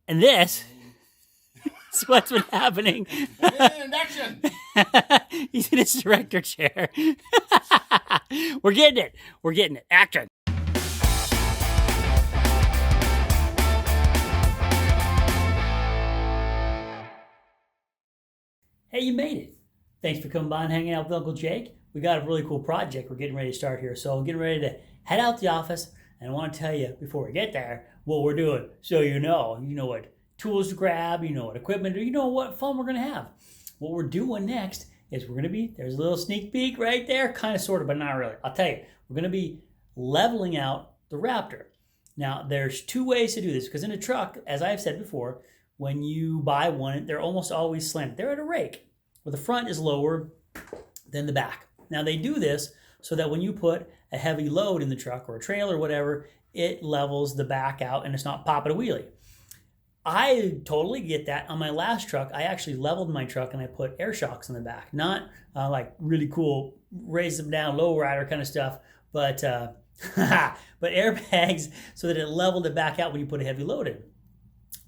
And this is what's been happening. Action! He's in his director chair. We're getting it. We're getting it. Action. Hey, you made it. Thanks for coming by and hanging out with Uncle Jake. We got a really cool project we're getting ready to start here. So I'm getting ready to head out the office. And I want to tell you before we get there what we're doing. So you know what tools to grab, you know what equipment, you know what fun we're going to have. What we're doing next is there's a little sneak peek right there, kind of, sort of, but not really. I'll tell you, we're going to be leveling out the Raptor. Now, there's two ways to do this, because in a truck, as I've said before, when you buy one, they're almost always slanted. They're at a rake, where the front is lower than the back. Now, they do this so that when you put a heavy load in the truck or a trailer or whatever, it levels the back out and it's not popping a wheelie. I totally get that. On my last truck, I actually leveled my truck and I put air shocks in the back. Not like really cool, raise them down, low rider kind of stuff, but airbags so that it leveled it back out when you put a heavy load in.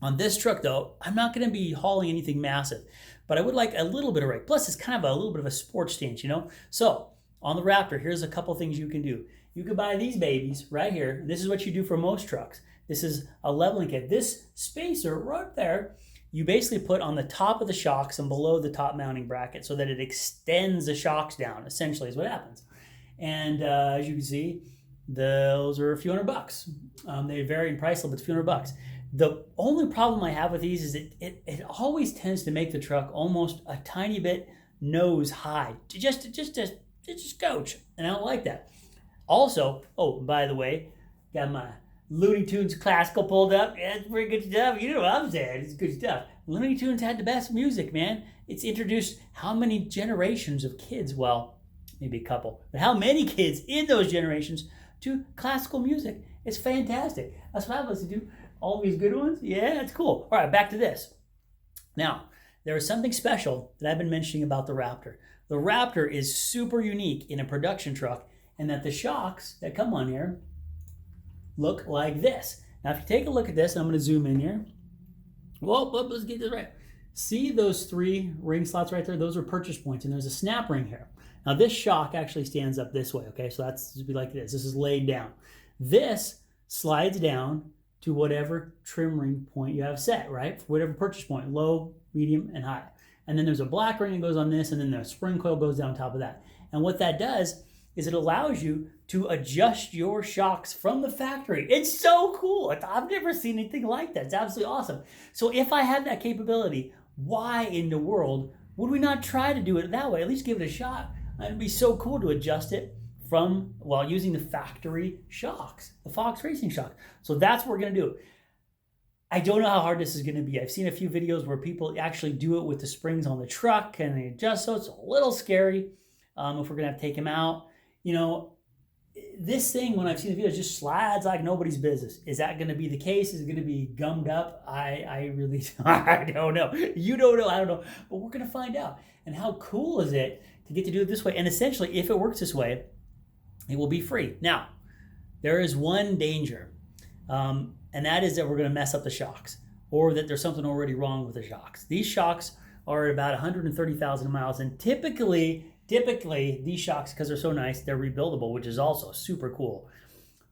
On this truck, though, I'm not going to be hauling anything massive, but I would like a little bit of rake. Plus, it's kind of a little bit of a sports stance, So on the Raptor, here's a couple things you can do. You can buy these babies right here. This is what you do for most trucks. This is a leveling kit. This spacer right there, you basically put on the top of the shocks and below the top mounting bracket so that it extends the shocks down, essentially is what happens. And as you can see, those are a few $100. They vary in price, but it's a few $100. The only problem I have with these is it always tends to make the truck almost a tiny bit nose high. Just coach, and I don't like that. Also, by the way, got my Looney Tunes classical pulled up. Yeah, it's pretty good stuff. You know what I'm saying? It's good stuff. Looney Tunes had the best music, man. It's introduced how many generations of kids, well, maybe a couple, but how many kids in those generations to classical music. It's fantastic. That's what I listen to. All these good ones. Yeah, it's cool. All right, back to this. Now, there is something special that I've been mentioning about the Raptor. The Raptor is super unique in a production truck, and that the shocks that come on here look like this. Now, if you take a look at this, I'm going to zoom in here. Whoa, let's get this right. See those 3 ring slots right there? Those are purchase points, and there's a snap ring here. Now, this shock actually stands up this way, okay? So that's to be like this. This is laid down. This slides down to whatever trim ring point you have set, right? For whatever purchase point, low, medium, and high. And then there's a black ring that goes on this, and then the spring coil goes down top of that. And what that does is it allows you to adjust your shocks from the factory. It's so cool. I've never seen anything like that. It's absolutely awesome. So if I had that capability, why in the world would we not try to do it that way? At least give it a shot. It'd be so cool to adjust it while using the factory shocks, the Fox Racing shocks. So that's what we're going to do. I don't know how hard this is going to be. I've seen a few videos where people actually do it with the springs on the truck and they adjust, so it's a little scary if we're going to have to take them out. This thing, when I've seen the videos, just slides like nobody's business. Is that going to be the case? Is it going to be gummed up? I really I don't know. You don't know. I don't know. But we're going to find out. And how cool is it to get to do it this way? And essentially, if it works this way, it will be free. Now, there is one danger, and that is that we're going to mess up the shocks, or that there's something already wrong with the shocks. These shocks are at about 130,000 miles, and typically these shocks, because they're so nice, they're rebuildable, which is also super cool.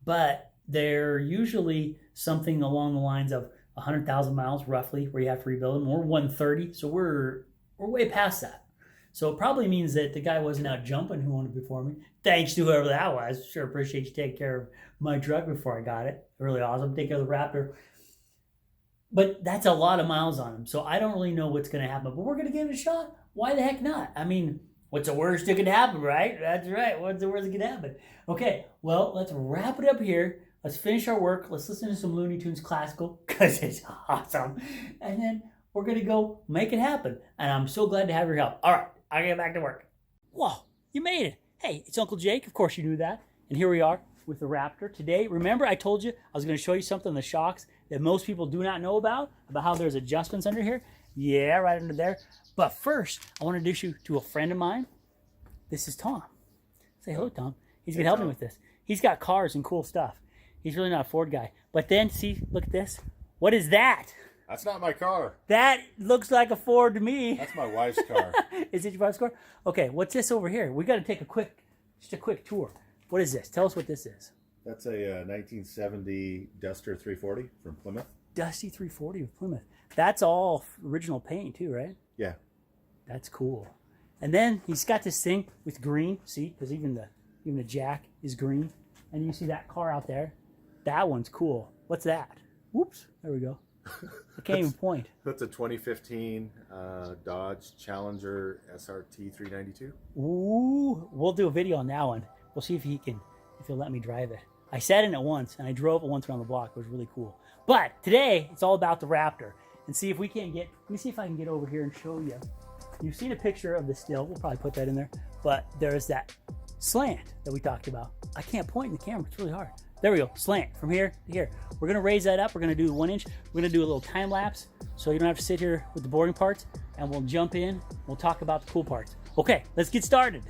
But they're usually something along the lines of 100,000 miles, roughly, where you have to rebuild them, or 130. So we're way past that. So it probably means that the guy wasn't out jumping who owned it before me. Thanks to whoever that was. Sure appreciate you taking care of my truck before I got it. Really awesome. Take care of the Raptor. But that's a lot of miles on him. So I don't really know what's going to happen. But we're going to give it a shot. Why the heck not? I mean, what's the worst that could happen, right? That's right. What's the worst that could happen? Okay, well, let's wrap it up here. Let's finish our work. Let's listen to some Looney Tunes classical, because it's awesome. And then we're going to go make it happen. And I'm so glad to have your help. All right, I'll get back to work. Whoa, you made it. Hey, it's Uncle Jake. Of course you knew that. And here we are with the Raptor. Today, remember I told you I was going to show you something on the shocks that most people do not know about how there's adjustments under here? Yeah, right under there. But first, I want to introduce you to a friend of mine. This is Tom. Say hello, Tom. He's going to help me with this. He's got cars and cool stuff. He's really not a Ford guy. But then, see, look at this. What is that? That's not my car. That looks like a Ford to me. That's my wife's car. Is it your wife's car? Okay, what's this over here? We got to take just a quick tour. What is this? Tell us what this is. That's a 1970 Duster 340 from Plymouth. Dusty 340 of Plymouth. That's all original paint too, right? Yeah. That's cool. And then he's got this thing with green. See, because even the jack is green. And you see that car out there. That one's cool. What's that? Whoops. There we go. I can't even point. That's a 2015 Dodge Challenger SRT 392. Ooh, we'll do a video on that one. We'll see if he'll let me drive it. I sat in it once, and I drove it once around the block. It was really cool. But today, it's all about the Raptor. And see if we can let me see if I can get over here and show you. You've seen a picture of the still. We'll probably put that in there. But there's that slant that we talked about. I can't point in the camera. It's really hard. There we go. Slant from here to here. We're going to raise that up. We're going to do 1 inch. We're going to do a little time lapse so you don't have to sit here with the boring parts. And we'll jump in. We'll talk about the cool parts. Okay, let's get started.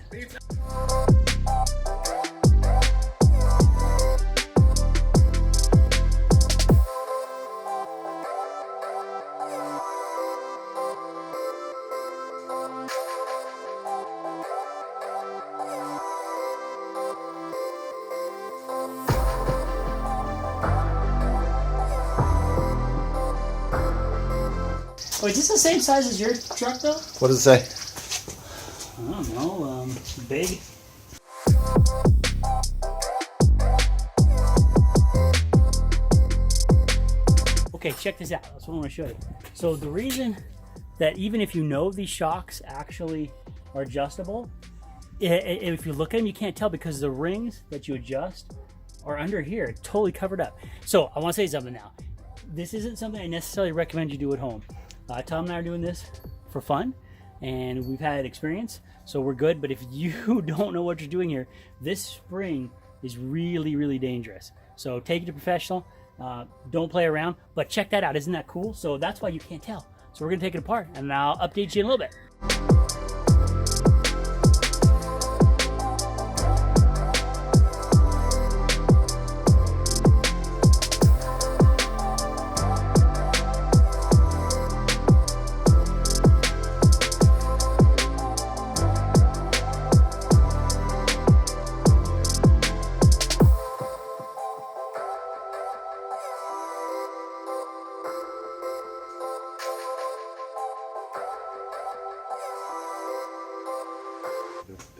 Oh, is this the same size as your truck, though? What does it say? I don't know. Big. Okay, check this out. That's what I want to show you. So the reason that even if you know these shocks actually are adjustable, if you look at them, you can't tell because the rings that you adjust are under here, totally covered up. So I want to say something now. This isn't something I necessarily recommend you do at home. Tom and I are doing this for fun, and we've had experience, so we're good. But if you don't know what you're doing here, this spring is really, really dangerous. So take it to professional. Don't play around, but check that out. Isn't that cool? So that's why you can't tell. So we're gonna take it apart, and I'll update you in a little bit.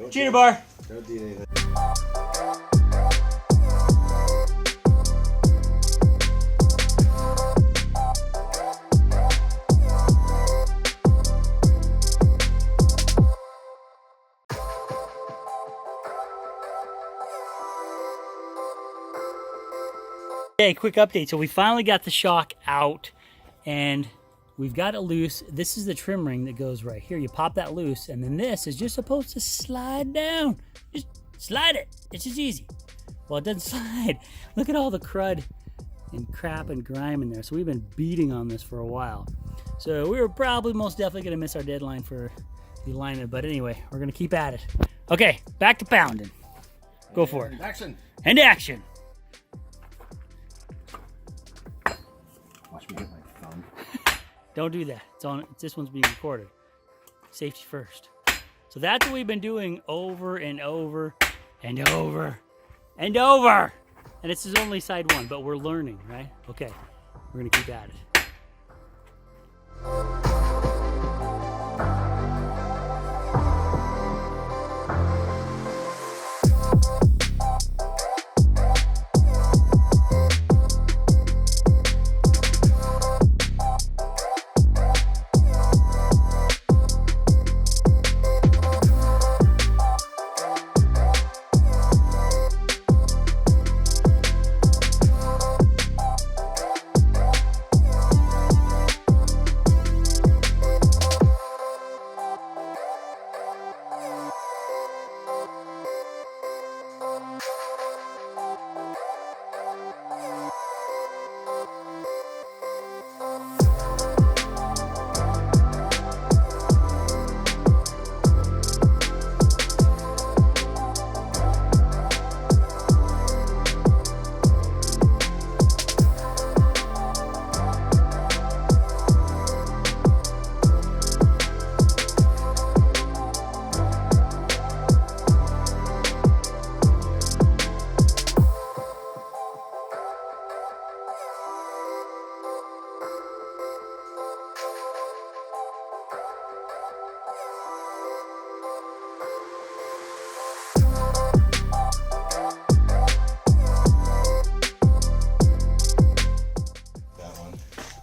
Cheater bar. Don't do anything. Okay, quick update. So we finally got the shock out, and we've got it loose. This is the trim ring that goes right here. You pop that loose, and then this is just supposed to slide down. Just slide it. It's just easy. Well, it doesn't slide. Look at all the crud and crap and grime in there. So we've been beating on this for a while. So we were probably most definitely going to miss our deadline for the alignment. But anyway, we're going to keep at it. Okay, back to pounding. Go for it. Action. And action. Watch me get my thumb. Don't do that. It's on. This one's being recorded. Safety first. So that's what we've been doing over and over and over and over. And this is only side one, but we're learning, right? Okay, we're gonna keep at it.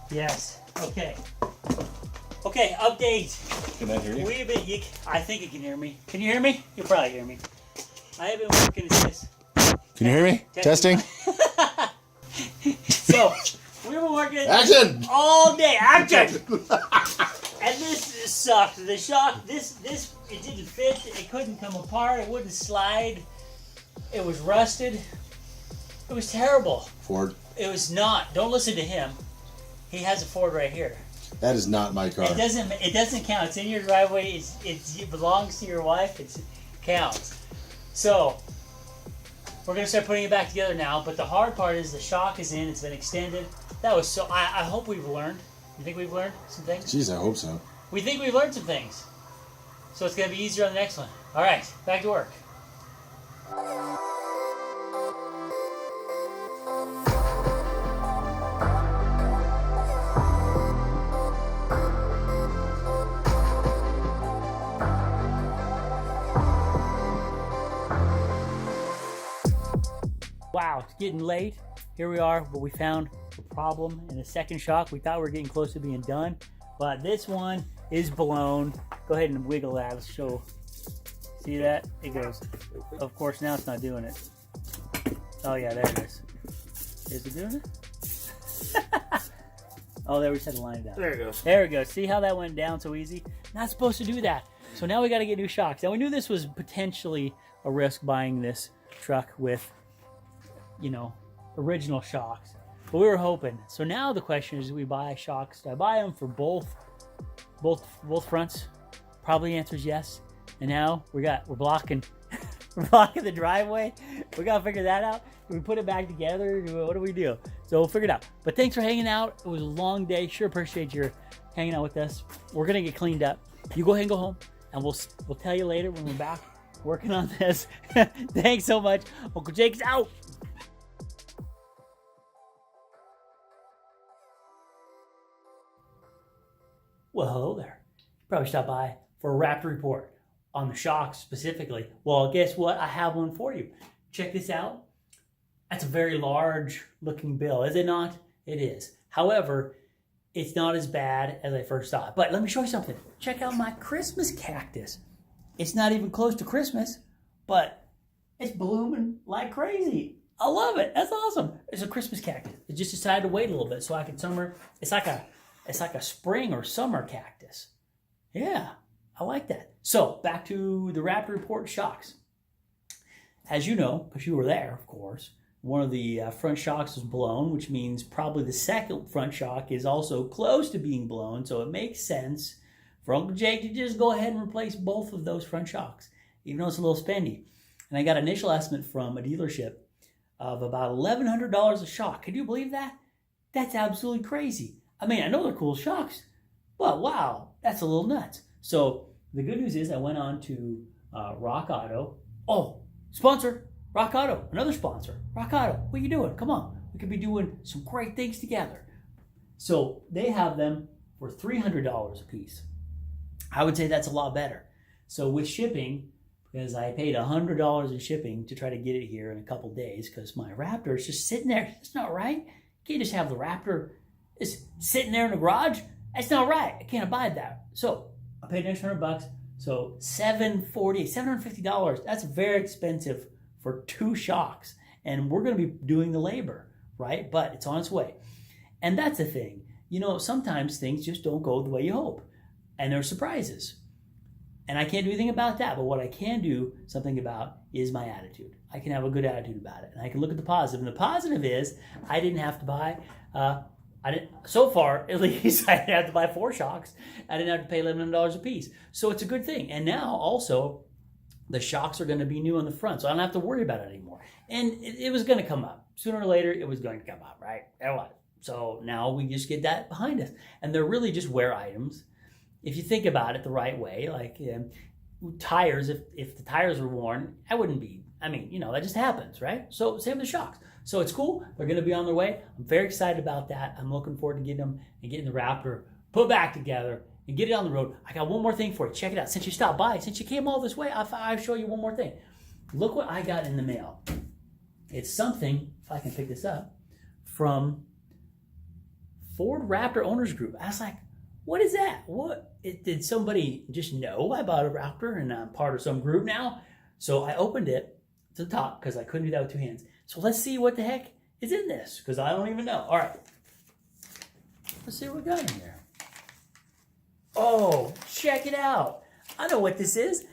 Yes. Okay. Okay, update. Can I hear you? I think you can hear me. Can you hear me? You'll probably hear me. I have been working at this. Can you hear me? Testing. So, we were working at Action! this all day. Action! And this sucked. The shock, this, it didn't fit. It couldn't come apart. It wouldn't slide. It was rusted. It was terrible. Ford. It was not. Don't listen to him. He has a Ford right here. That is not my car. It doesn't count. It's in your driveway. It belongs to your wife. It counts. So we're gonna start putting it back together now. But the hard part is the shock is in. It's been extended. That was so. I hope we've learned. You think we've learned some things? Jeez, I hope so. We think we've learned some things. So it's gonna be easier on the next one. All right, back to work. Wow, it's getting late. Here we are, but we found a problem in the second shock. We thought we were getting close to being done, but this one is blown. Go ahead and wiggle that. Let's show. See that? It goes. Of course, now it's not doing it. Oh yeah, there it is. Is it doing it? Oh, there we just had to line it up. There it goes. There we go. See how that went down so easy? Not supposed to do that. So now we got to get new shocks. Now we knew this was potentially a risk buying this truck with, you know, original shocks, but we were hoping. So now the question is, do we buy shocks? Do I buy them for both fronts? Probably the answer is yes. And now we're blocking we're blocking the driveway. We gotta figure that out. Do we put it back together? What do we do? So we'll figure it out. But thanks for hanging out. It was a long day. Sure appreciate your hanging out with us. We're gonna get cleaned up. You go ahead and go home, and we'll tell you later when we're back working on this. Thanks so much. Uncle Jake's out. Well, hello there. Probably stopped by for a Raptor report on the shocks specifically. Well, guess what? I have one for you. Check this out. That's a very large looking bill, is it not? It is. However, it's not as bad as I first thought. But let me show you something. Check out my Christmas cactus. It's not even close to Christmas, but it's blooming like crazy. I love it. That's awesome. It's a Christmas cactus. It just decided to wait a little bit so I can summer. It's like a spring or summer cactus. Yeah, I like that. So back to the Raptor report shocks. As you know, because you were there, of course, one of the front shocks was blown, which means probably the second front shock is also close to being blown. So it makes sense for Uncle Jake to just go ahead and replace both of those front shocks, even though it's a little spendy. And I got an initial estimate from a dealership of about $1,100 a shock. Can you believe that? That's absolutely crazy. I mean, I know they're cool shocks, but wow, that's a little nuts. So the good news is I went on to Rock Auto. Oh, sponsor, Rock Auto, another sponsor. Rock Auto, what are you doing? Come on, we could be doing some great things together. So they have them for $300 a piece. I would say that's a lot better. So with shipping, because I paid $100 in shipping to try to get it here in a couple days, because my Raptor is just sitting there. It's not right. You can't just have the Raptor is sitting there in the garage. That's not right. I can't abide that. So I paid an extra $100. So $750. That's very expensive for two shocks. And we're going to be doing the labor, right? But it's on its way. And that's the thing. You know, sometimes things just don't go the way you hope. And there are surprises. And I can't do anything about that. But what I can do something about is my attitude. I can have a good attitude about it. And I can look at the positive. And the positive is I didn't have to buy... so far, at least, I didn't have to buy 4 shocks. I didn't have to pay $11 a piece. So it's a good thing. And now, also, the shocks are going to be new on the front, so I don't have to worry about it anymore. And it was going to come up. Sooner or later, it was going to come up, right? It was. So now we just get that behind us. And they're really just wear items. If you think about it the right way, like tires, if the tires were worn, I wouldn't be. I mean, you know, that just happens, right? So same with the shocks. So it's cool. They're going to be on their way. I'm very excited about that. I'm looking forward to getting them and getting the Raptor put back together and get it on the road. I got one more thing for you. Check it out. Since you stopped by, since you came all this way, I'll show you one more thing. Look what I got in the mail. It's something, if I can pick this up, from Ford Raptor Owners Group. I was like, what is that? Did somebody just know I bought a Raptor and I'm part of some group now? So I opened it to the top because I couldn't do that with two hands. So let's see what the heck is in this because I don't even know. All right. Let's see what we got in here. Oh, check it out. I know what this is.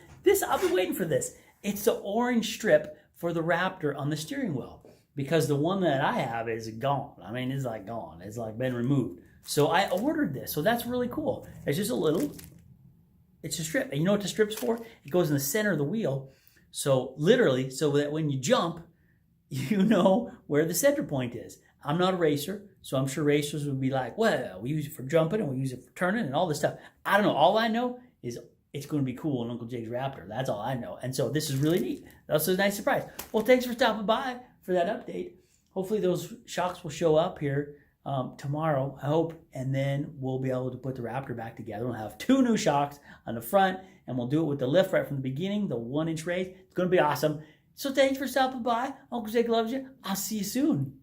I've been waiting for this. It's the orange strip for the Raptor on the steering wheel because the one that I have is gone. I mean, it's like gone. It's like been removed. So I ordered this. So that's really cool. It's just it's a strip. And you know what the strip's for? It goes in the center of the wheel. So literally, so that when you jump, you know where the center point is. I'm not a racer, so I'm sure racers would be like, well, we use it for jumping and we use it for turning and all this stuff. I don't know. All I know is it's going to be cool in Uncle Jay's Raptor. That's all I know. And so this is really neat. That's a nice surprise. Well, thanks for stopping by for that update. Hopefully those shocks will show up here tomorrow, I hope, and then we'll be able to put the Raptor back together. We'll have 2 new shocks on the front, and we'll do it with the lift right from the beginning, the 1-inch raise. It's going to be awesome. So thanks for stopping by. Uncle Jake loves you. I'll see you soon.